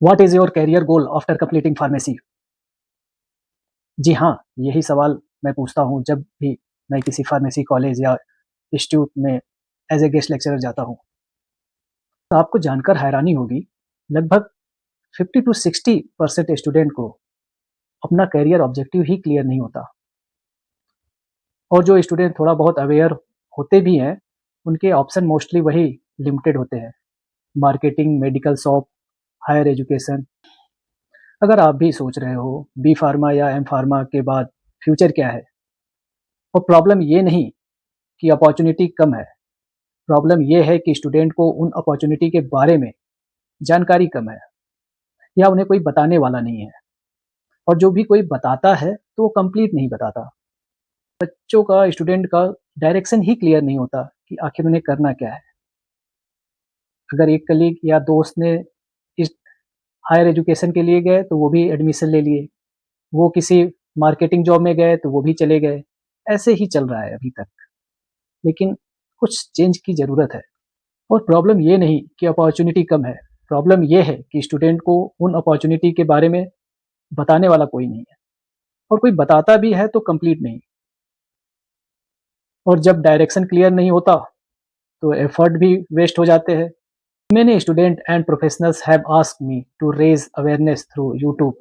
What is your career goal after completing pharmacy? जी हाँ, यही सवाल मैं पूछता हूँ जब भी मैं किसी फार्मेसी कॉलेज या इंस्टीट्यूट में एज ए गेस्ट लेक्चरर जाता हूँ। तो आपको जानकर हैरानी होगी, लगभग 50 टू 60% स्टूडेंट को अपना करियर ऑब्जेक्टिव ही क्लियर नहीं होता। और जो स्टूडेंट थोड़ा बहुत अवेयर होते भी हैं, उनके ऑप्शन मोस्टली वही लिमिटेड होते हैं, marketing, medical shop, higher education. अगर आप भी सोच रहे हो बी फार्मा या एम फार्मा के बाद फ्यूचर क्या है, और प्रॉब्लम ये नहीं कि अपॉर्चुनिटी कम है, प्रॉब्लम ये है कि स्टूडेंट को उन अपॉर्चुनिटी के बारे में जानकारी कम है, या उन्हें कोई बताने वाला नहीं है, और जो भी कोई बताता है तो वो कंप्लीट नहीं बताता। बच्चों का, स्टूडेंट का डायरेक्शन ही क्लियर नहीं होता कि आखिर उन्हें करना क्या है। अगर एक कलीग या दोस्त ने इस हायर एजुकेशन के लिए गए तो वो भी एडमिशन ले लिए, वो किसी मार्केटिंग जॉब में गए तो वो भी चले गए। ऐसे ही चल रहा है अभी तक, लेकिन कुछ चेंज की ज़रूरत है। और प्रॉब्लम ये नहीं कि अपॉर्चुनिटी कम है, प्रॉब्लम ये है कि स्टूडेंट को उन अपॉर्चुनिटी के बारे में बताने वाला कोई नहीं है, और कोई बताता भी है तो कंप्लीट नहीं। और जब डायरेक्शन क्लियर नहीं होता तो एफर्ट भी वेस्ट हो जाते हैं। Many students and professionals have asked me to raise awareness through YouTube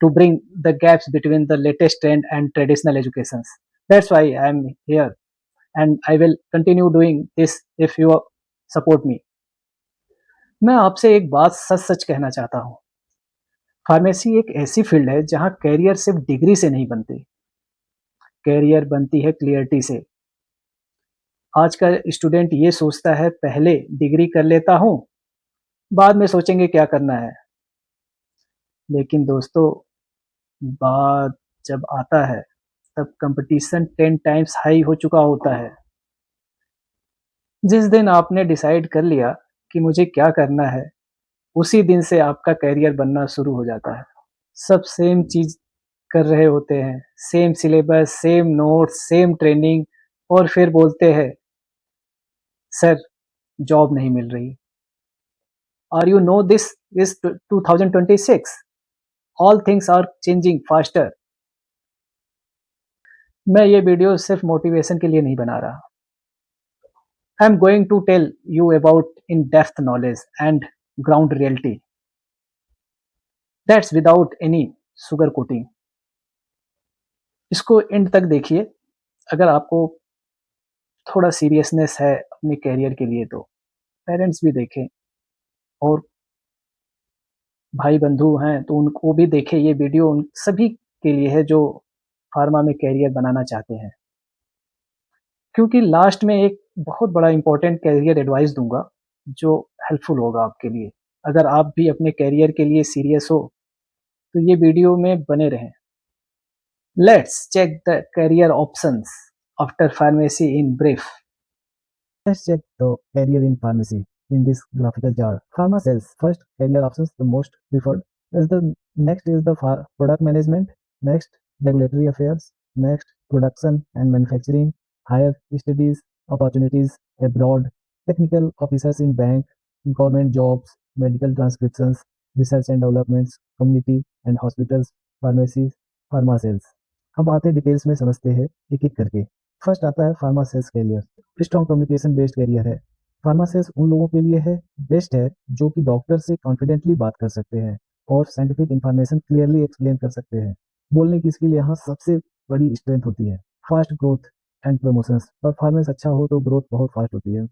to bring the gaps between the latest trend and traditional educations. That's why I am here, and I will continue doing this if you support me. मैं आपसे एक बात सच-सच कहना चाहता हूँ। Pharmacy एक ऐसी field है जहाँ करियर सिर्फ डिग्री से नहीं बनती, करियर बनती है क्लियरिटी से। आज का स्टूडेंट ये सोचता है पहले डिग्री कर लेता हूँ, बाद में सोचेंगे क्या करना है। लेकिन दोस्तों, बात जब आता है तब कंपटीशन 10 टाइम्स हाई हो चुका होता है। जिस दिन आपने डिसाइड कर लिया कि मुझे क्या करना है, उसी दिन से आपका करियर बनना शुरू हो जाता है। सब सेम चीज़ कर रहे होते हैं, same syllabus, same notes, same training, और फिर बोलते हैं, "सर, जॉब नहीं मिल रही।" और you know this is 2026, all things are changing faster. मैं ये वीडियो सिर्फ मोटिवेशन के लिए नहीं बना रहा। I am going to tell you about in-depth knowledge and ground reality. That's without any sugar coating. इसको एंड तक देखिए। अगर आपको थोड़ा सीरियसनेस है अपने करियर के लिए, तो पेरेंट्स भी देखें, और भाई बंधु हैं तो उनको भी देखें। ये वीडियो उन सभी के लिए है जो फार्मा में करियर बनाना चाहते हैं। क्योंकि लास्ट में एक बहुत बड़ा इम्पोर्टेंट करियर एडवाइस दूंगा जो हेल्पफुल होगा आपके लिए। अगर आप भी अपने करियर के लिए सीरियस हो तो ये वीडियो में बने रहें। Let's check the career options after pharmacy in brief. Let's check the career in pharmacy in this graphical chart. Pharma sales first career options the most preferred. Is the next is the product management, next regulatory affairs, next production and manufacturing, higher studies opportunities abroad, technical officers in bank, government jobs, medical transcriptions, research and developments, community and hospitals, pharmacies, pharma sales. अब आते details में समझते हैं एक एक करके। First आता है pharma sales career. Strong communication based career है। फार्मा सेल्स उन लोगों के लिए है बेस्ट है जो कि डॉक्टर से कॉन्फिडेंटली बात कर सकते हैं और साइंटिफिक इंफॉर्मेशन क्लियरली एक्सप्लेन कर सकते हैं। बोलने की स्किल यहाँ सबसे बड़ी स्ट्रेंथ होती है। Fast growth and promotions. Performance अच्छा हो तो ग्रोथ बहुत फास्ट होती है।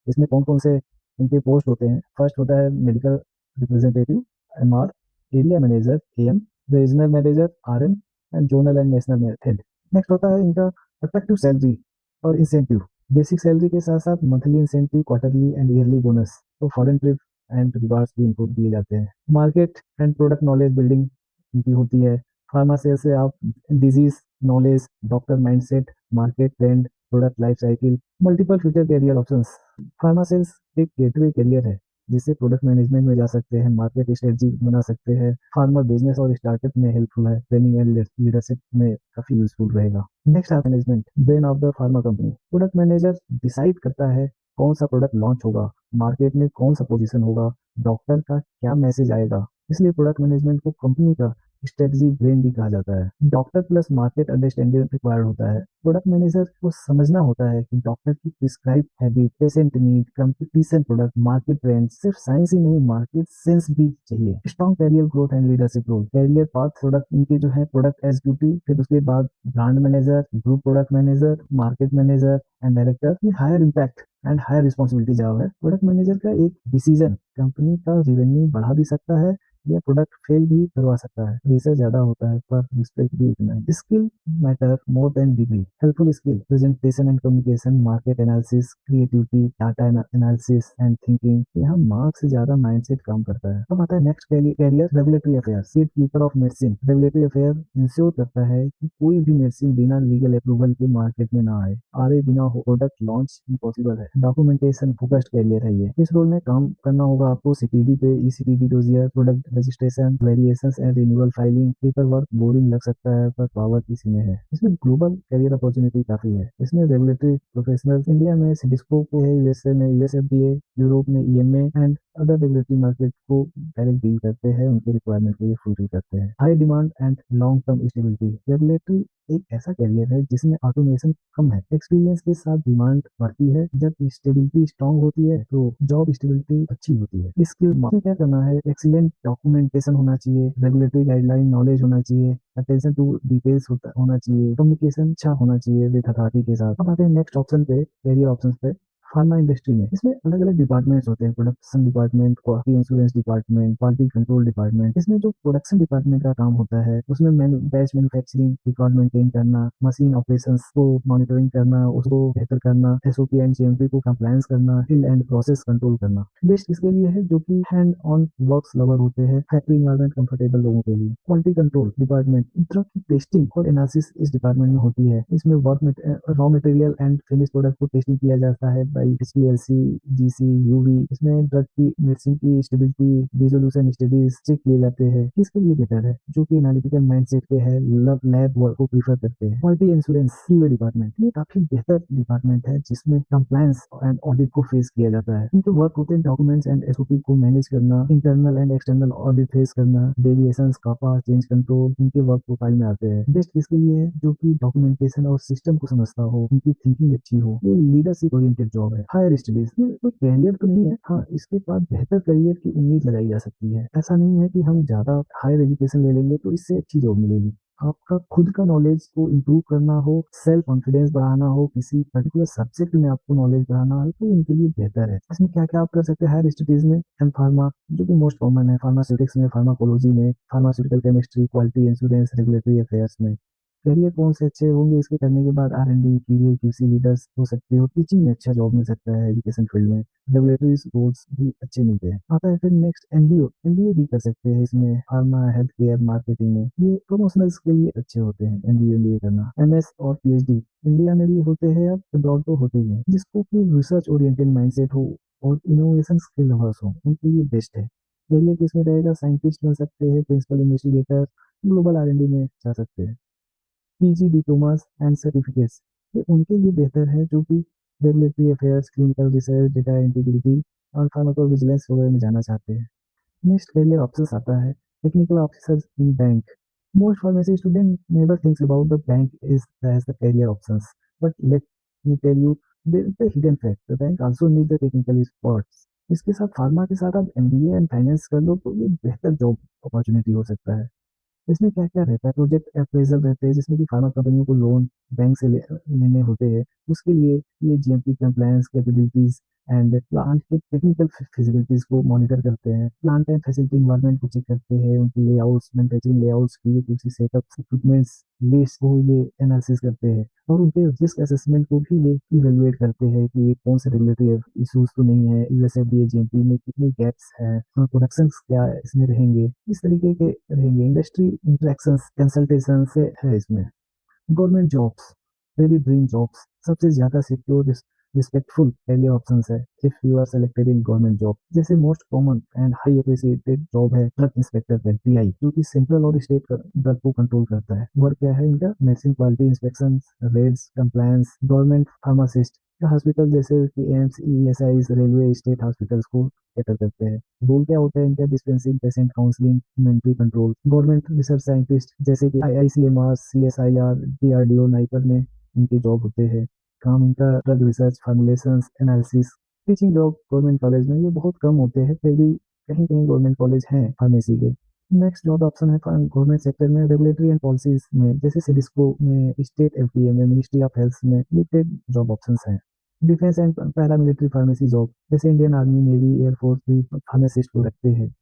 इसमें कौन कौन से इनके पोस्ट होते हैं? फर्स्ट होता है medical representative, MR, area manager, am, regional manager, RM, and zonal and national head. Next होता है इनका अट्रैक्टिव सैलरी और इंसेंटिव। बेसिक सैलरी के साथ साथ monthly incentive, quarterly and yearly bonus, तो फॉरेन ट्रिप एंड रिवार्ड्स भी इनको दिए जाते हैं। Market and product knowledge building इनकी होती है। फार्मा सेल से आप disease knowledge, doctor mindset, market trend, product life cycle, multiple future career options. Pharma sales एक गेटवे करियर है जिससे प्रोडक्ट मैनेजमेंट में जा सकते हैं, मार्केट स्ट्रेटजी बना सकते हैं, फार्मर बिजनेस और स्टार्टअप में हेल्पफुल है, ट्रेनिंग एंड लीडरशिप में काफी यूजफुल रहेगा। नेक्स्ट आता है management, brain of the pharma company. Product manager decide करता है कौन सा प्रोडक्ट लॉन्च होगा, मार्केट में कौन सा पोजीशन होगा, डॉक्टर का क्या मैसेज आएगा, इसलिए प्रोडक्ट मैनेजमेंट को कंपनी का स्ट्रेटजी ब्रेन भी कहा जाता है। Doctor plus market understanding required होता है। प्रोडक्ट मैनेजर को समझना होता है कि डॉक्टर की prescribe habit, patient need, competition product, market trend, सिर्फ साइंस ही नहीं, मार्केट सेंस भी चाहिए। Strong career growth and leadership role, career path product इनके जो है प्रोडक्ट एग्जीक्यूटिव, फिर उसके बाद brand manager, group product manager, market manager and director. ये higher impact and higher responsibility job है। प्रोडक्ट मैनेजर का एक डिसीजन कंपनी का रेवेन्यू बढ़ा भी सकता है या प्रोडक्ट फेल भी करवा सकता है। रिसर्च ज्यादा होता है पर रिस्पेक्ट भी उतना है। Skill matter more than degree. Helpful skill, presentation and communication, market analysis, creativity, data analysis and thinking. यहाँ मार्क्स से ज्यादा माइंडसेट काम करता है। अब आता है next career, regulatory affair, seat keeper of medicine. Regulatory affair ensure करता है कि कोई भी मेडिसिन बिना लीगल अप्रूवल के मार्केट में ना आए बिना प्रोडक्ट लॉन्च इम्पॉसिबल है। डॉक्यूमेंटेशन फोकस्ड कैरियर है ये। इस रोल में काम करना होगा आपको सीटीडी पे, eCTD dossier, product registration, variations and renewal filing. Paper work boring लग सकता है पर पावर इसी में है। इसमें ग्लोबल करियर अपॉर्चुनिटी काफी है। इसमें रेगुलेटरी प्रोफेशनल इंडिया में सिडिस्को पे है, यूएसए में यूएसएफडीए, यूरोप में EMA and other regulatory market को डायरेक्ट डील करते हैं, उनके रिक्वायरमेंट को ये फुलफिल करते हैं। High demand and long term stability, regulatory एक ऐसा कैरियर है जिसमें ऑटोमेशन कम है। एक्सपीरियंस के साथ डिमांड बढ़ती है। जब स्टेबिलिटी स्ट्रांग होती है तो जॉब स्टेबिलिटी अच्छी होती है। इसके में क्या करना है, एक्सीलेंट डॉक्यूमेंटेशन होना चाहिए, रेगुलेटरी गाइडलाइन नॉलेज होना चाहिए, अटेंशन टू डिटेल्स होना चाहिए, कम्युनिकेशन अच्छा होना चाहिए विद अथॉरिटी के साथ। अब आते हैं नेक्स्ट ऑप्शन पे, कैरियर ऑप्शन पे। फार्मा इंडस्ट्री में इसमें अलग अलग डिपार्टमेंट्स होते हैं। Production department, quality insurance department, quality control department. इसमें जो प्रोडक्शन डिपार्टमेंट का काम होता है उसमें बैच मैन्युफैक्चरिंग रिकॉर्ड मेंटेन करना, मशीन ऑपरेशंस को मॉनिटरिंग करना, उसको बेहतर करना, एसओपी एंड जीएमपी को कंप्लायंस करना, फील्ड एंड प्रोसेस कंट्रोल करना। बेस्ट इसके लिए है जो कि हैंड ऑन वर्क्स लवर होते हैं, फैक्ट्री एनवायरमेंट कंफर्टेबल लोगों के लिए। क्वालिटी कंट्रोल डिपार्टमेंट, ड्रग की टेस्टिंग और एनालिसिस इस डिपार्टमेंट में होती है। इसमें raw material and finish product को टेस्टिंग किया जाता है बाई एचपीएलसी, जीसी, यूवी। इसमें ड्रग की मेडिसिन की स्टेबिलिटी, रिजोल्यूशन स्टडीज चेक किए जाते हैं। किसके लिए बेटर है, जो कि एनालिटिकल माइंडसेट के है, लैब वर्क को प्रीफर करते हैं। क्वालिटी इंश्योरेंस कीवे डिपार्टमेंट, ये काफी बेहतर डिपार्टमेंट है जिसमें कंप्लायंस एंड ऑडिट को फेस किया जाता है। इनके वर्क होते हैं डॉक्यूमेंट्स एंड एसओपी को मैनेज करना, internal and external audit face करना, डेविएशंस, कापा, चेंज कंट्रोल, इनके वर्क प्रोफाइल में आते हैं। बेस्ट किसके लिए है, जो कि डॉक्यूमेंटेशन और सिस्टम को समझता हो, उनकी थिंकिंग अच्छी हो। ये लीडरशिप ओरिएंटेड जॉब है। हायर स्टडीज, ये कोई कैरियर तो नहीं है, हाँ इसके बाद बेहतर करियर की उम्मीद लगाई जा सकती है। ऐसा नहीं है कि हम ज्यादा हायर एजुकेशन ले लेंगे तो इससे अच्छी जॉब मिलेगी। आपका खुद का नॉलेज को इम्प्रूव करना हो, सेल्फ कॉन्फिडेंस बढ़ाना हो, किसी पर्टिकुलर सब्जेक्ट में आपको नॉलेज बढ़ाना हो तो उनके लिए बेहतर है। इसमें क्या क्या आप कर सकते हैं हायर स्टडीज में, एम फार्मा जो कि मोस्ट कॉमन है, फार्मास्यूटिक्स में, फार्माकोलॉजी में, pharmaceutical chemistry, quality insurance, regulatory affairs में। करियर कौन से अच्छे होंगे, इसके करने के बाद आर&डी, क्यूए, क्यूसी लीडर्स हो सकते हो। टीचिंग में अच्छा जॉब मिल सकता है, एजुकेशन फील्ड में रेगुलेटरी रोल्स भी अच्छे मिलते हैं। आता है फिर नेक्स्ट एमबीए, एमबीए भी कर सकते हैं इसमें, फार्मा, हेल्थ केयर, मार्केटिंग में। ये प्रमोशनल्स के लिए अच्छे होते हैं एमबीए करना। एमएस और पीएचडी इंडिया में भी होते हैं, अब अब्रॉड तो होते ही हैं। जिसको कि रिसर्च ओरिएंटेड माइंडसेट हो और इनोवेशन स्किल लवर्स हो उनके लिए बेस्ट है। करियर किसमें रहेगा, साइंटिस्ट बन सकते हैं, प्रिंसिपल इन्वेस्टिगेटर, ग्लोबल आर&डी में जा सकते हैं। पीजी डिप्लोमास एंड सर्टिफिकेट्स ये उनके लिए बेहतर है जो कि regulatory affairs, clinical research, data integrity और फार्माकोविजिलेंस वगैरह में जाना चाहते हैं। नेक्स्ट करियर ऑप्शंस आता है, technical officers in bank. Most pharmacy student never thinks about the bank is as the career options, but let me tell you the hidden fact, the bank also need the technical experts. इसके साथ pharma के साथ आप MBA and finance कर लो तो ये बेहतर job opportunity हो सकता है। इसमें क्या-क्या रहता है, प्रोजेक्ट अप्रेज़ल रहते हैं जिसमें कि फार्मा कंपनियों को लोन बैंक से लेने होते हैं। उसके लिए ये GMP compliance capabilities and plant के टेक्निकल फिजिबिलिटीज़ को मॉनिटर करते हैं। प्लांट एंड फैसिलिटी एनवायरनमेंट को चेक करते हैं, उनकी layouts, manufacturing layouts, QC setups, equipments, list को ये एनालिसिस करते हैं और उनके रिस्क असेसमेंट को भी ये इवैल्यूएट करते हैं कि ये कौन से रेगुलेटरी इश्यूज तो नहीं है, यूएसएफडीए जीएमपी में कितने गैप्स हैं, प्रोडक्शन क्या इसमें रहेंगे, इस तरीके के रहेंगे। इंडस्ट्री इंटरेक्शंस कंसल्टेशन से है इसमें। Government jobs, very dream jobs, सबसे ज्यादा सिक्योर रिस्पेक्टफुल करियर ऑप्शंस है if you are selected in government job. जैसे most common and high appreciated job है ड्रग इंस्पेक्टर का, टीआई, जो कि सेंट्रल और स्टेट ड्रग को कंट्रोल करता है। वर्क क्या है इनका, medicine quality inspection, raids, compliance. Government pharmacist, hospital जैसे कि AIIMS, ESIs, railway, state hospitals को कैटर करते हैं। रोल क्या होता है इनका? Dispensing, patient counselling, inventory control. Government research scientist जैसे कि आईसीएमआर, सीएसआईआर, डीआरडीओ, नाइपर में इनके जॉब होते हैं। काम इनका drug research, formulations, analysis. Teaching job government college में ये बहुत कम होते हैं, फिर भी कहीं कहीं गवर्नमेंट कॉलेज हैं फार्मेसी के। नेक्स्ट जॉब ऑप्शन है गवर्नमेंट सेक्टर में, रेगुलेटरी एंड पॉलिसीज में, जैसे सिडिस्को में, स्टेट एफडीए में, मिनिस्ट्री ऑफ हेल्थ में, ये जॉब ऑप्शंस हैं। Defence and paramilitary pharmacy job, जैसे इंडियन आर्मी, नेवी, एयरफोर्स भी फार्मासिस्ट को रखते हैं।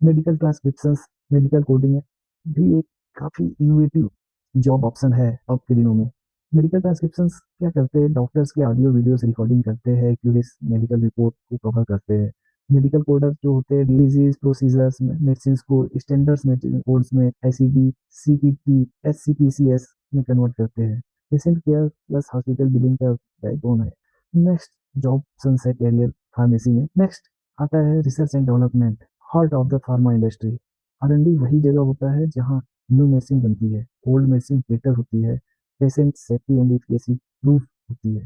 मेडिकल ट्रांसक्रिप्शंस, मेडिकल कोडिंग भी एक काफ़ी इनोवेटिव जॉब ऑप्शन है अब के दिनों में। मेडिकल ट्रांसक्रिप्शंस क्या करते हैं? डॉक्टर्स के ऑडियो वीडियोस रिकॉर्डिंग करते हैं, एक्यूरेट मेडिकल रिपोर्ट को कवर करते हैं। मेडिकल कोडर जो होते हैं डिजीज प्रोसीजर्स, मेडिसिन को स्टैंडर्ड्स कोड्स में आईसीडी, सीपीटी, एससीपीसीएस में कन्वर्ट करते हैं। Patient care plus hospital billing का बैकबोन है। नेक्स्ट जॉब ऑप्शन है कैरियर फार्मेसी में। नेक्स्ट आता है research and development, heart of the pharma industry. R and D वही जगह होता है जहाँ न्यू मेडिसिन बनती है, ओल्ड मेडिसिन बेटर होती है, patient safety and efficacy proof होती है।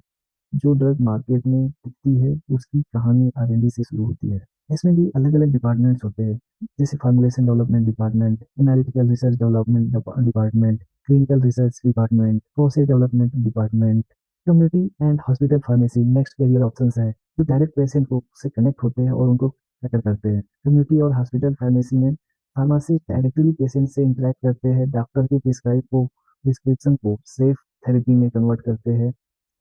जो ड्रग मार्केट में दिखती है उसकी कहानी आर&डी से शुरू होती है। इसमें भी अलग अलग डिपार्टमेंट्स होते हैं, जैसे formulation development department, analytical research development department, clinical research department, process development department. Community and hospital pharmacy next career option है, जो डायरेक्ट पेशेंट को से कनेक्ट होते हैं और उनको बेटर करते हैं। कम्युनिटी और हॉस्पिटल फार्मेसी में फार्मासिस्ट डायरेक्टली पेशेंट से इंटरेक्ट करते हैं, डॉक्टर की प्रिस्क्रिप्शन को सेफ थेरेपी में कन्वर्ट करते हैं।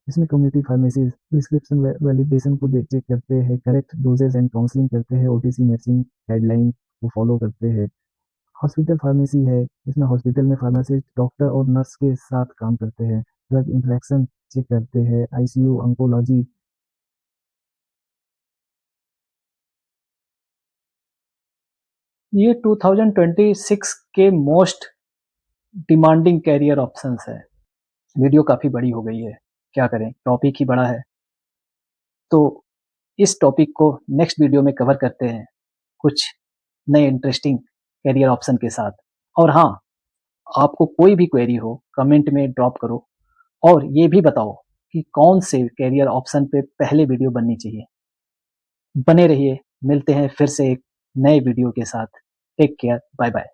इसमें कम्युनिटी फार्मेसी प्रिस्क्रिप्शन वैलिडेशन को चेक करते हैं, करेक्ट डोजेज एंड काउंसलिंग करते हैं, ओटीसी मेडिसिन गाइडलाइन को फॉलो करते हैं। हॉस्पिटल फार्मेसी है, इसमें हॉस्पिटल में फार्मासिस्ट डॉक्टर और नर्स के साथ काम करते हैं, ड्रग इंटरेक्शन चेक करते हैं, आईसीयू, ऑन्कोलॉजी। ये 2026 के मोस्ट डिमांडिंग कैरियर ऑप्शंस है। वीडियो काफ़ी बड़ी हो गई है, क्या करें, टॉपिक ही बड़ा है। तो इस टॉपिक को नेक्स्ट वीडियो में कवर करते हैं कुछ नए इंटरेस्टिंग कैरियर ऑप्शन के साथ। और हाँ, आपको कोई भी क्वेरी हो कमेंट में ड्रॉप करो और ये भी बताओ कि कौन से कैरियर ऑप्शन पे पहले वीडियो बननी चाहिए। बने रहिए, मिलते हैं फिर से एक नए वीडियो के साथ। Take care, bye bye.